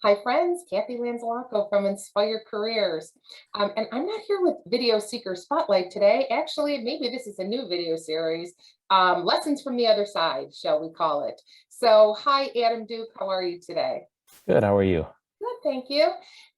Hi, friends. Kathy Lanzalacco from Inspire Careers. And I'm not here with Video Seeker Spotlight today. Actually, maybe this is a new video series, Lessons from the Other Side, shall we call it. So, hi, Adam Duke. How are you today? Good. How are you? Good, thank you.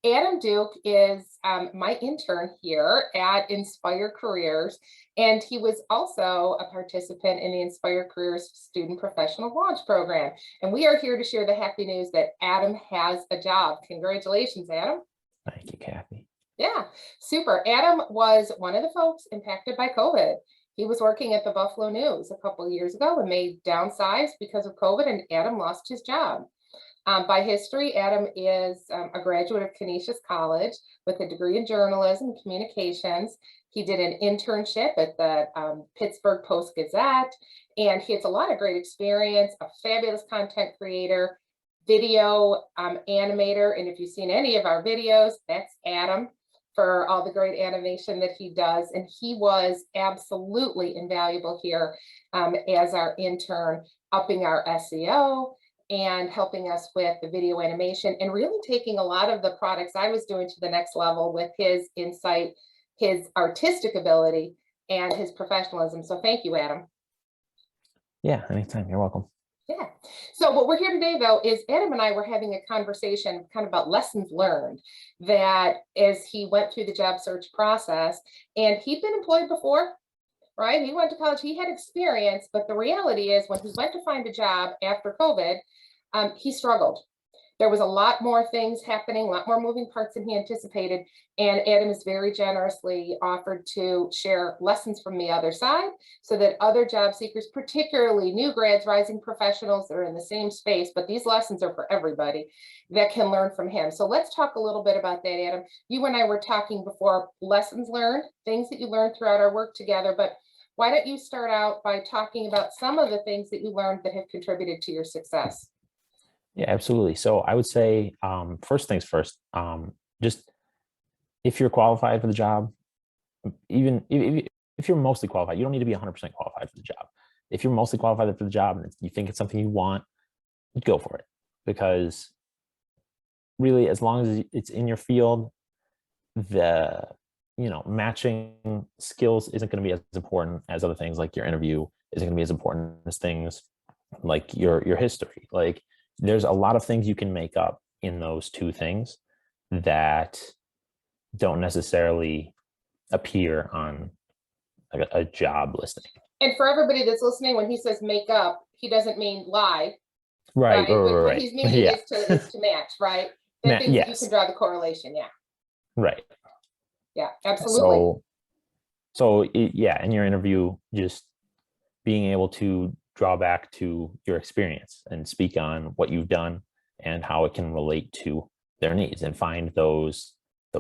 Adam Duke is my intern here at Inspire Careers, and he was also a participant in the Inspire Careers Student Professional Launch Program. And we are here to share the happy news that Adam has a job. Congratulations, Adam. Thank you, Kathy. Yeah, super. Adam was one of the folks impacted by COVID. He was working at the Buffalo News a couple of years ago and they downsized because of COVID, and Adam lost his job. By history, Adam is a graduate of Canisius College with a degree in journalism and communications. He did an internship at the Pittsburgh Post-Gazette, and he has a lot of great experience, a fabulous content creator, video animator. And if you've seen any of our videos, that's Adam for all the great animation that he does. And he was absolutely invaluable here as our intern, upping our SEO and helping us with the video animation and really taking a lot of the products I was doing to the next level with his insight, his artistic ability, and his professionalism. So thank you, Adam. Yeah, anytime. You're welcome. Yeah. So what we're here today, though, is Adam and I were having a conversation kind of about lessons learned that as he went through the job search process, and he'd been employed before, right? He went to college, he had experience, but the reality is when he went to find a job after COVID, he struggled. There was a lot more things happening, a lot more moving parts than he anticipated. And Adam has very generously offered to share lessons from the other side so that other job seekers, particularly new grads, rising professionals that are in the same space, but these lessons are for everybody, that can learn from him. So let's talk a little bit about that, Adam. You and I were talking before, lessons learned, things that you learned throughout our work together, but why don't you start out by talking about some of the things that you learned that have contributed to your success? Yeah, absolutely. So I would say, first things first, just if you're qualified for the job, even if you're mostly qualified, you don't need to be 100% qualified for the job. If you're mostly qualified for the job and you think it's something you want, go for it. Because really, as long as it's in your field, the matching skills isn't going to be as important as other things. Like your interview isn't going to be as important as things like your history. Like there's a lot of things you can make up in those two things that don't necessarily appear on like a job listing. And for everybody that's listening, when he says make up, he doesn't mean lie. Right. What Right. he's meaning Yeah. is to match, right? The things that you can Yes. draw the correlation. Yeah. Right. Yeah, absolutely. Yeah, in your interview, just being able to draw back to your experience and speak on what you've done and how it can relate to their needs, and find those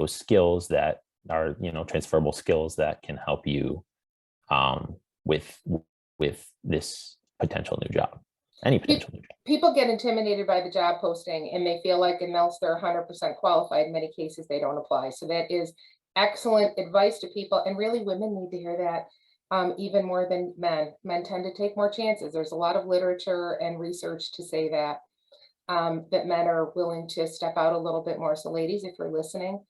skills that are transferable skills that can help you with this potential new job, any potential new job. People get intimidated by the job posting and they feel like unless they're 100% qualified, in many cases they don't apply. So that is excellent advice to people, and really women need to hear that even more than men. Men tend to take more chances. There's a lot of literature and research to say that that men are willing to step out a little bit more. So ladies, if you're listening,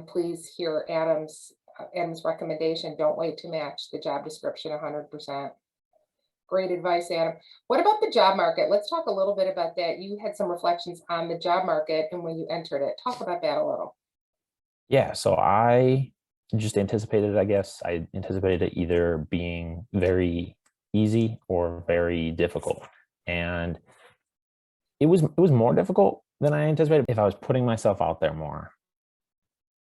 please hear Adam's recommendation. Don't wait to match the job description 100%. Great advice, Adam. What about the job market? Let's talk a little bit about that. You had some reflections on the job market and when you entered it. Talk about that a little. Yeah, so I just anticipated, I guess, I anticipated it either being very easy or very difficult. And it was more difficult than I anticipated. If I was putting myself out there more,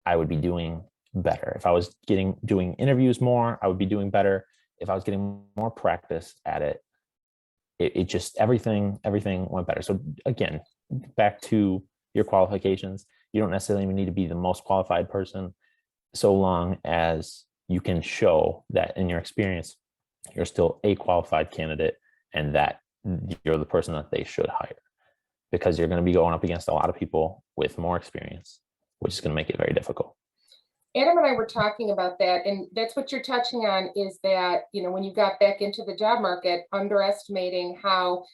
I would be doing better. If I was doing interviews more, I would be doing better. If I was getting more practice at it, it just everything went better. So again, back to your qualifications, you don't necessarily need to be the most qualified person, so long as you can show that in your experience, you're still a qualified candidate and that you're the person that they should hire, because you're going to be going up against a lot of people with more experience, which is going to make it very difficult. Adam and I were talking about that, and that's what you're touching on, is that, when you got back into the job market, underestimating how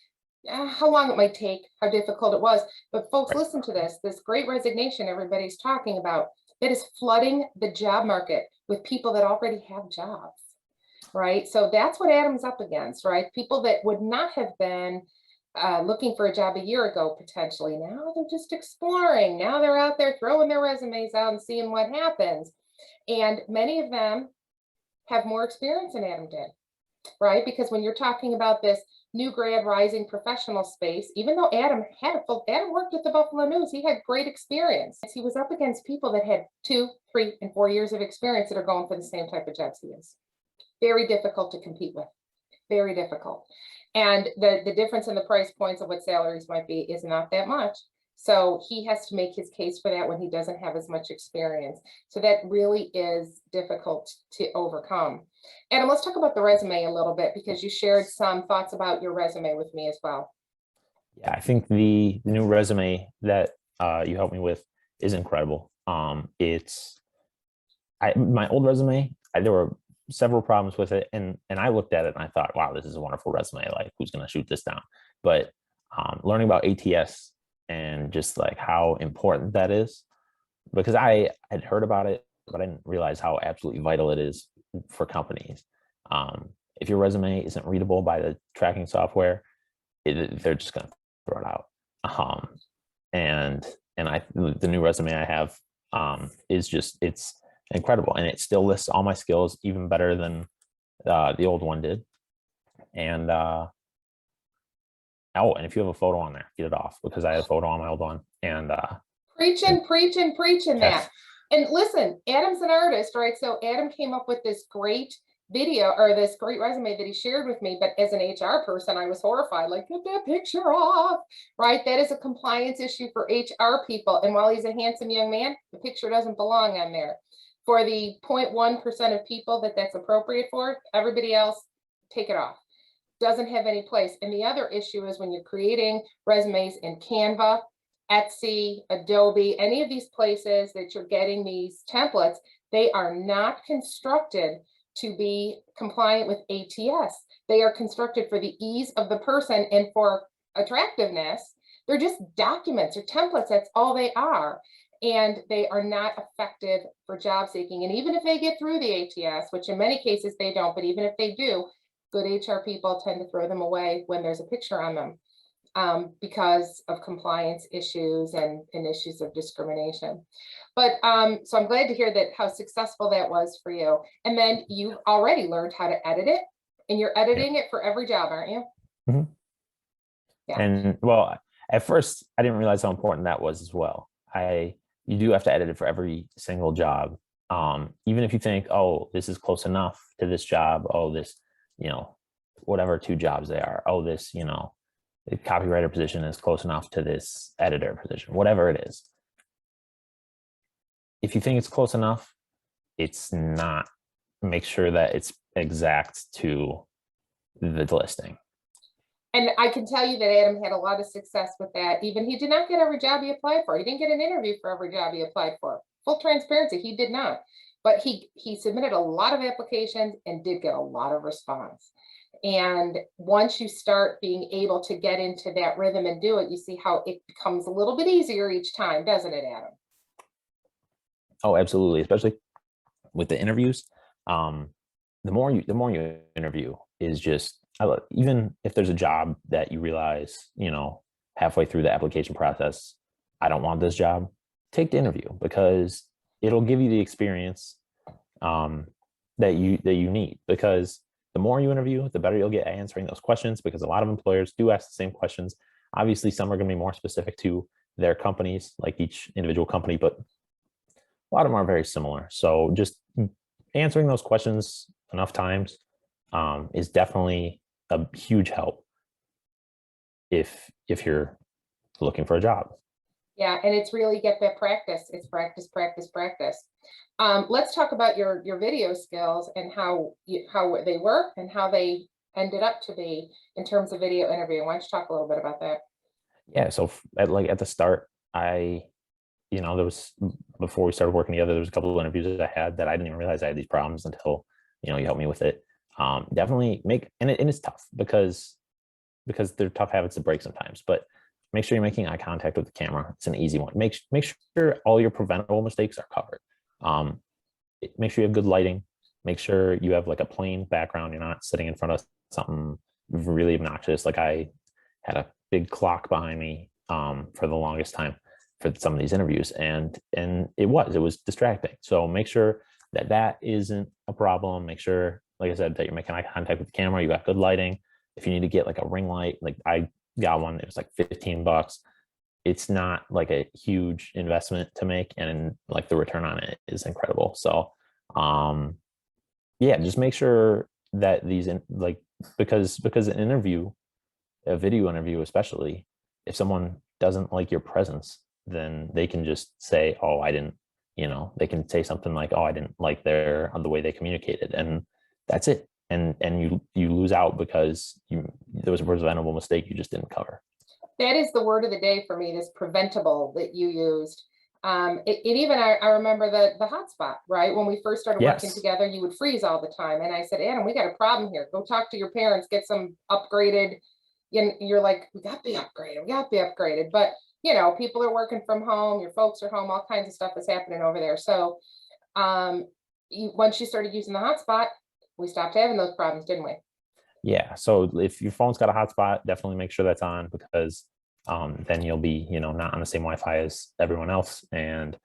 how long it might take, how difficult it was. But folks, Right. listen to this great resignation everybody's talking about, that is flooding the job market with people that already have jobs, right? So that's what Adam's up against, right? People that would not have been looking for a job a year ago, potentially. Now they're just exploring. Now they're out there throwing their resumes out and seeing what happens. And many of them have more experience than Adam did, right? Because when you're talking about this new grad rising professional space, even though Adam worked at the Buffalo News, he had great experience. He was up against people that had 2, 3, and 4 years of experience that are going for the same type of jobs he is. Very difficult to compete with, very difficult. And the difference in the price points of what salaries might be is not that much. So he has to make his case for that when he doesn't have as much experience. So that really is difficult to overcome. Adam, let's talk about the resume a little bit, because you shared some thoughts about your resume with me as well. Yeah, I think the new resume that you helped me with is incredible. My old resume, there were several problems with it, and I looked at it and I thought, wow, this is a wonderful resume. Like, who's going to shoot this down? But learning about ATS and just like how important that is, because I had heard about it, but I didn't realize how absolutely vital it is for companies. If your resume isn't readable by the tracking software, they're just going to throw it out. And the new resume I have is just, it's incredible, and it still lists all my skills even better than the old one did. And oh, and if you have a photo on there, get it off, because I had a photo on my old one. And preaching yes. that. And listen, Adam's an artist, right? So Adam came up with this great video, or this great resume that he shared with me. But as an HR person, I was horrified, like, get that picture off, right? That is a compliance issue for HR people. And while he's a handsome young man, the picture doesn't belong on there. For the 0.1% of people that that's appropriate for, everybody else, take it off. Doesn't have any place. And the other issue is when you're creating resumes in Canva, Etsy, Adobe, any of these places that you're getting these templates, they are not constructed to be compliant with ATS. They are constructed for the ease of the person and for attractiveness. They're just documents or templates. That's all they are. And they are not effective for job seeking. And even if they get through the ATS, which in many cases they don't, but even if they do, good HR people tend to throw them away when there's a picture on them. Because of compliance issues and issues of discrimination. But so I'm glad to hear that, how successful that was for you. And then you've already learned how to edit it, and you're editing it for every job, aren't you? Mm-hmm. Yeah. And well, at first I didn't realize how important that was as well. You do have to edit it for every single job. Even if you think, oh, this is close enough to this job, oh, this, whatever 2 jobs they are, oh, this, the copywriter position is close enough to this editor position, whatever it is. If you think it's close enough, it's not. Make sure that it's exact to the listing. And I can tell you that Adam had a lot of success with that. Even he did not get every job he applied for. He didn't get an interview for every job he applied for. Full transparency, he did not. But he submitted a lot of applications and did get a lot of response. And once you start being able to get into that rhythm and do it, you see how it becomes a little bit easier each time, doesn't it, Adam? Oh, absolutely. Especially with the interviews. The more you interview is just, even if there's a job that you realize, halfway through the application process, I don't want this job, take the interview, because it'll give you the experience that you need. Because the more you interview, the better you'll get at answering those questions, because a lot of employers do ask the same questions. Obviously, some are going to be more specific to their companies, like each individual company, but a lot of them are very similar. So just answering those questions enough times is definitely a huge help if you're looking for a job. Yeah, and it's really get that practice. It's practice, practice, practice. Let's talk about your video skills and how they work and how they ended up to be in terms of video interviewing. Why don't you talk a little bit about that? Yeah, so at the start, there was, before we started working together, there was a couple of interviews that I had that I didn't even realize I had these problems until, you helped me with it. Definitely and it's tough, because because they're tough habits to break sometimes, but make sure you're making eye contact with the camera. It's an easy one. Make sure all your preventable mistakes are covered. Make sure you have good lighting. Make sure you have like a plain background. You're not sitting in front of something really obnoxious. Like I had a big clock behind me for the longest time for some of these interviews, and it was distracting. So make sure that isn't a problem. Make sure, like I said, that you're making eye contact with the camera. You got good lighting. If you need to get like a ring light, like I got one, it was like $15. It's not like a huge investment to make, and like the return on it is incredible. So yeah, just make sure that because an interview, a video interview especially, if someone doesn't like your presence, then they can just say, oh, I didn't, they can say something like, oh, I didn't like the way they communicated, and that's it. And you lose out because there was a preventable mistake you just didn't cover. That is the word of the day for me, this preventable that you used. I remember the hotspot, right? When we first started working together, you would freeze all the time. And I said, Adam, we got a problem here. Go talk to your parents, get some upgraded. You're like, we got to be upgraded. But, people are working from home, your folks are home, all kinds of stuff is happening over there. So once you started using the hotspot, we stopped having those problems, didn't we? Yeah. So if your phone's got a hotspot, definitely make sure that's on, because then you'll be, not on the same Wi-Fi as everyone else. And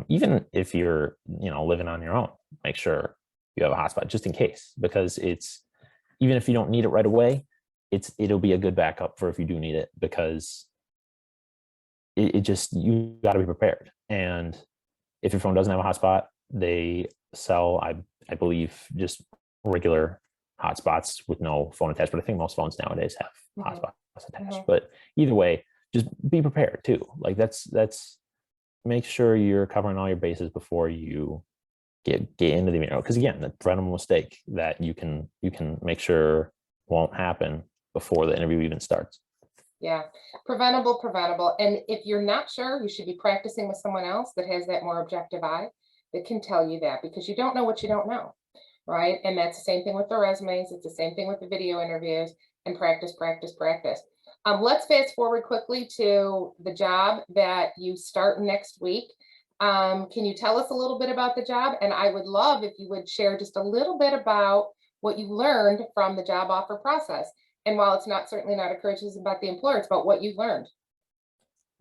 even if you're, living on your own, make sure you have a hotspot just in case, because even if you don't need it right away, it'll be a good backup for if you do need it, because you got to be prepared. And if your phone doesn't have a hotspot, they sell, I believe, just regular hotspots with no phone attached, but I think most phones nowadays have hotspots attached. But either way, just be prepared too. Like that's make sure you're covering all your bases before you get into the interview. Because again, the preventable mistake that you can make sure won't happen before the interview even starts. Yeah, preventable. And if you're not sure, you should be practicing with someone else that has that more objective eye that can tell you that, because you don't know what you don't know. Right. And that's the same thing with the resumes. It's the same thing with the video interviews, and practice. Let's fast forward quickly to the job that you start next week. Can you tell us a little bit about the job? And I would love if you would share just a little bit about what you learned from the job offer process. And while it's certainly not a criticism about the employer, it's about what you learned.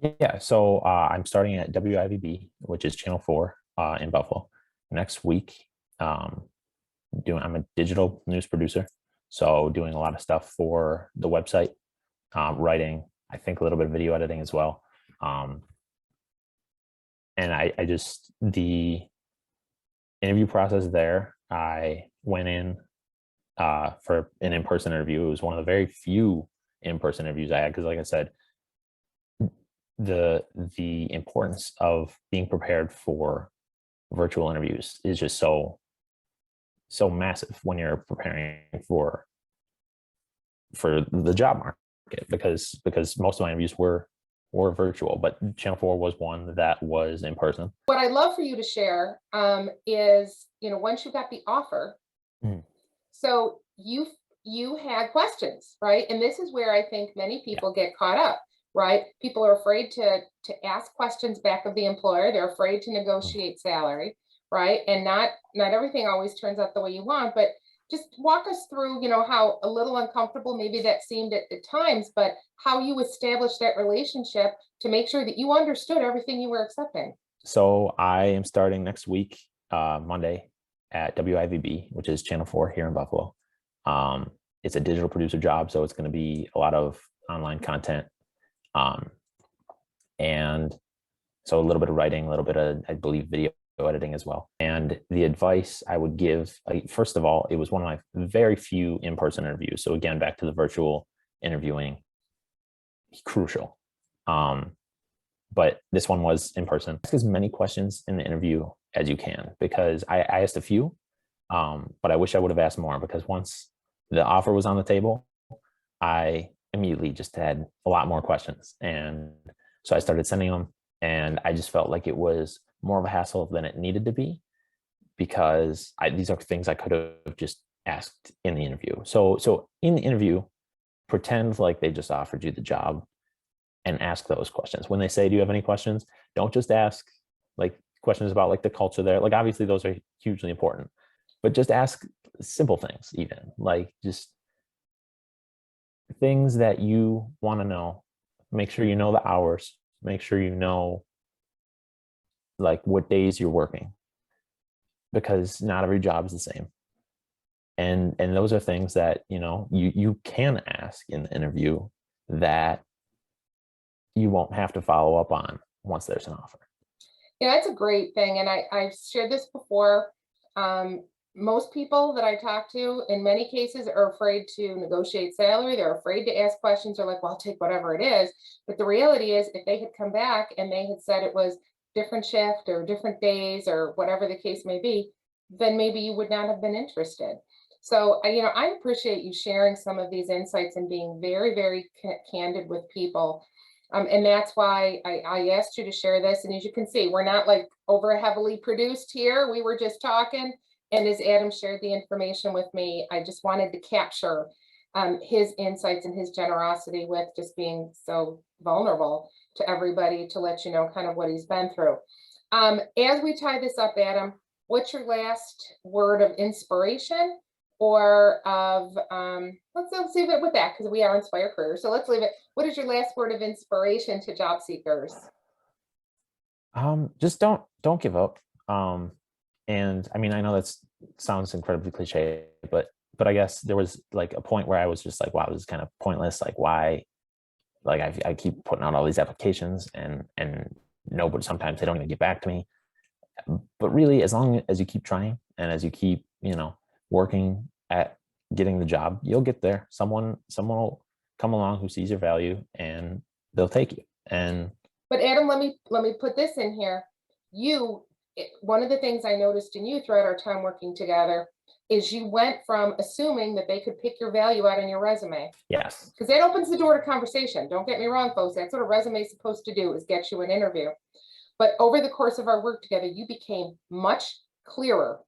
Yeah. So I'm starting at WIVB, which is Channel 4 in Buffalo next week. I'm a digital news producer, so doing a lot of stuff for the website, writing, I think a little bit of video editing as well. And the interview process there, I went in for an in-person interview. It was one of the very few in-person interviews I had, because like I said, the importance of being prepared for virtual interviews is just so massive when you're preparing for the job market, because most of my interviews were virtual, but Channel 4 was one that was in person. What I'd love for you to share is, once you got the offer, so you had questions, right? And this is where I think many people get caught up, right? People are afraid to ask questions back of the employer. They're afraid to negotiate salary. Right. And not everything always turns out the way you want, but just walk us through, how a little uncomfortable maybe that seemed at times, but how you established that relationship to make sure that you understood everything you were accepting. So I am starting next week, Monday, at WIVB, which is Channel 4 here in Buffalo. It's a digital producer job, so it's going to be a lot of online content. And so a little bit of writing, a little bit of, I believe, video editing as well. And the advice I would give, first of all, it was one of my very few in-person interviews. So again, back to the virtual interviewing, crucial. But this one was in person. Ask as many questions in the interview as you can, because I asked a few, but I wish I would have asked more, because once the offer was on the table, I immediately just had a lot more questions. And so I started sending them, and I just felt like it was more of a hassle than it needed to be, because these are things I could have just asked in the interview. So in the interview, pretend like they just offered you the job and ask those questions. When they say, do you have any questions? Don't just ask like questions about like the culture there. Like obviously those are hugely important, but just ask simple things, even like just things that you want to know. Make sure you know the hours, make sure you know like what days you're working, because not every job is the same. And those are things that, you know, you can ask in the interview that you won't have to follow up on once there's an offer. Yeah, that's a great thing. And I've shared this before. Most people that I talk to in many cases are afraid to negotiate salary. They're afraid to ask questions. They're like, well, I'll take whatever it is. But the reality is if they had come back and they had said it was different shift or different days or whatever the case may be, then maybe you would not have been interested. So, you know, I appreciate you sharing some of these insights and being very, very candid with people. And that's why I asked you to share this. And as you can see, we're not like over heavily produced here. We were just talking. And as Adam shared the information with me, I just wanted to capture his insights and his generosity with just being so vulnerable to everybody to let you know kind of what he's been through. As we tie this up, Adam, what's your last word of inspiration or of, let's leave it with that because we are Inspire Careers. So let's leave it. What is your last word of inspiration to job seekers? Just don't give up. And I mean, I know that sounds incredibly cliche, but I guess there was like a point where I was just like, wow, this is kind of pointless. Like why, like I keep putting out all these applications and nobody, sometimes they don't even get back to me. But really, as long as you keep trying and as you keep, you know, working at getting the job, you'll get there. Someone will come along who sees your value and they'll take you. And But Adam, let me put this in here. One of the things I noticed in you throughout our time working together is you went from assuming that they could pick your value out in your resume. yes, Because that opens the door to conversation. Don't get me wrong, folks. That's what a resume is supposed to do, is get you an interview. But over the course of our work together, you became much clearer,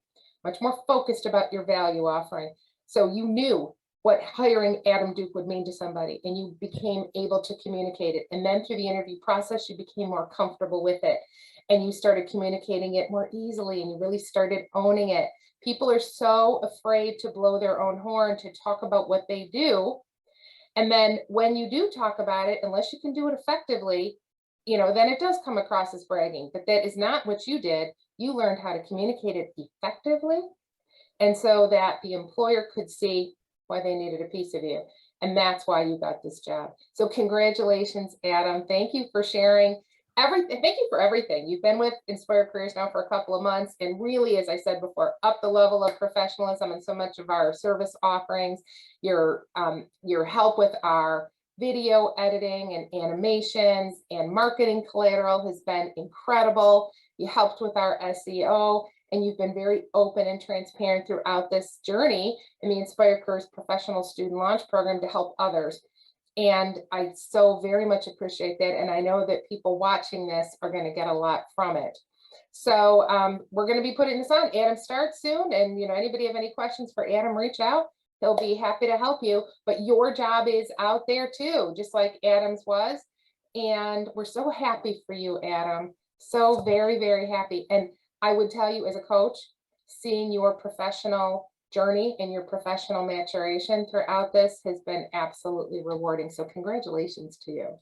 much more focused about your value offering. So you knew what hiring Adam Duke would mean to somebody, and you became able to communicate it. And then through the interview process, you became more comfortable with it and you started communicating it more easily and you really started owning it. People are so afraid to blow their own horn, to talk about what they do. And then when you do talk about it, unless you can do it effectively, you know, then it does come across as bragging, but that is not what you did. You learned how to communicate it effectively. And so that the employer could see why they needed a piece of you. And that's why you got this job. So congratulations, Adam. Thank you for sharing everything. Thank you for everything. You've been with Inspire Careers now for a couple of months and really, as I said before, up the level of professionalism and so much of our service offerings, your help with our video editing and animations and marketing collateral has been incredible. You helped with our SEO. And you've been very open and transparent throughout this journey in the Inspire Careers Professional Student Launch Program to help others. And I so very much appreciate that. And I know that people watching this are going to get a lot from it. So we're going to be putting this on. Adam starts soon. And, you know, anybody have any questions for Adam, reach out. He'll be happy to help you. But your job is out there too, just like Adam's was. And we're so happy for you, Adam. So very, very happy. And I would tell you as a coach, seeing your professional journey and your professional maturation throughout this has been absolutely rewarding. So congratulations to you.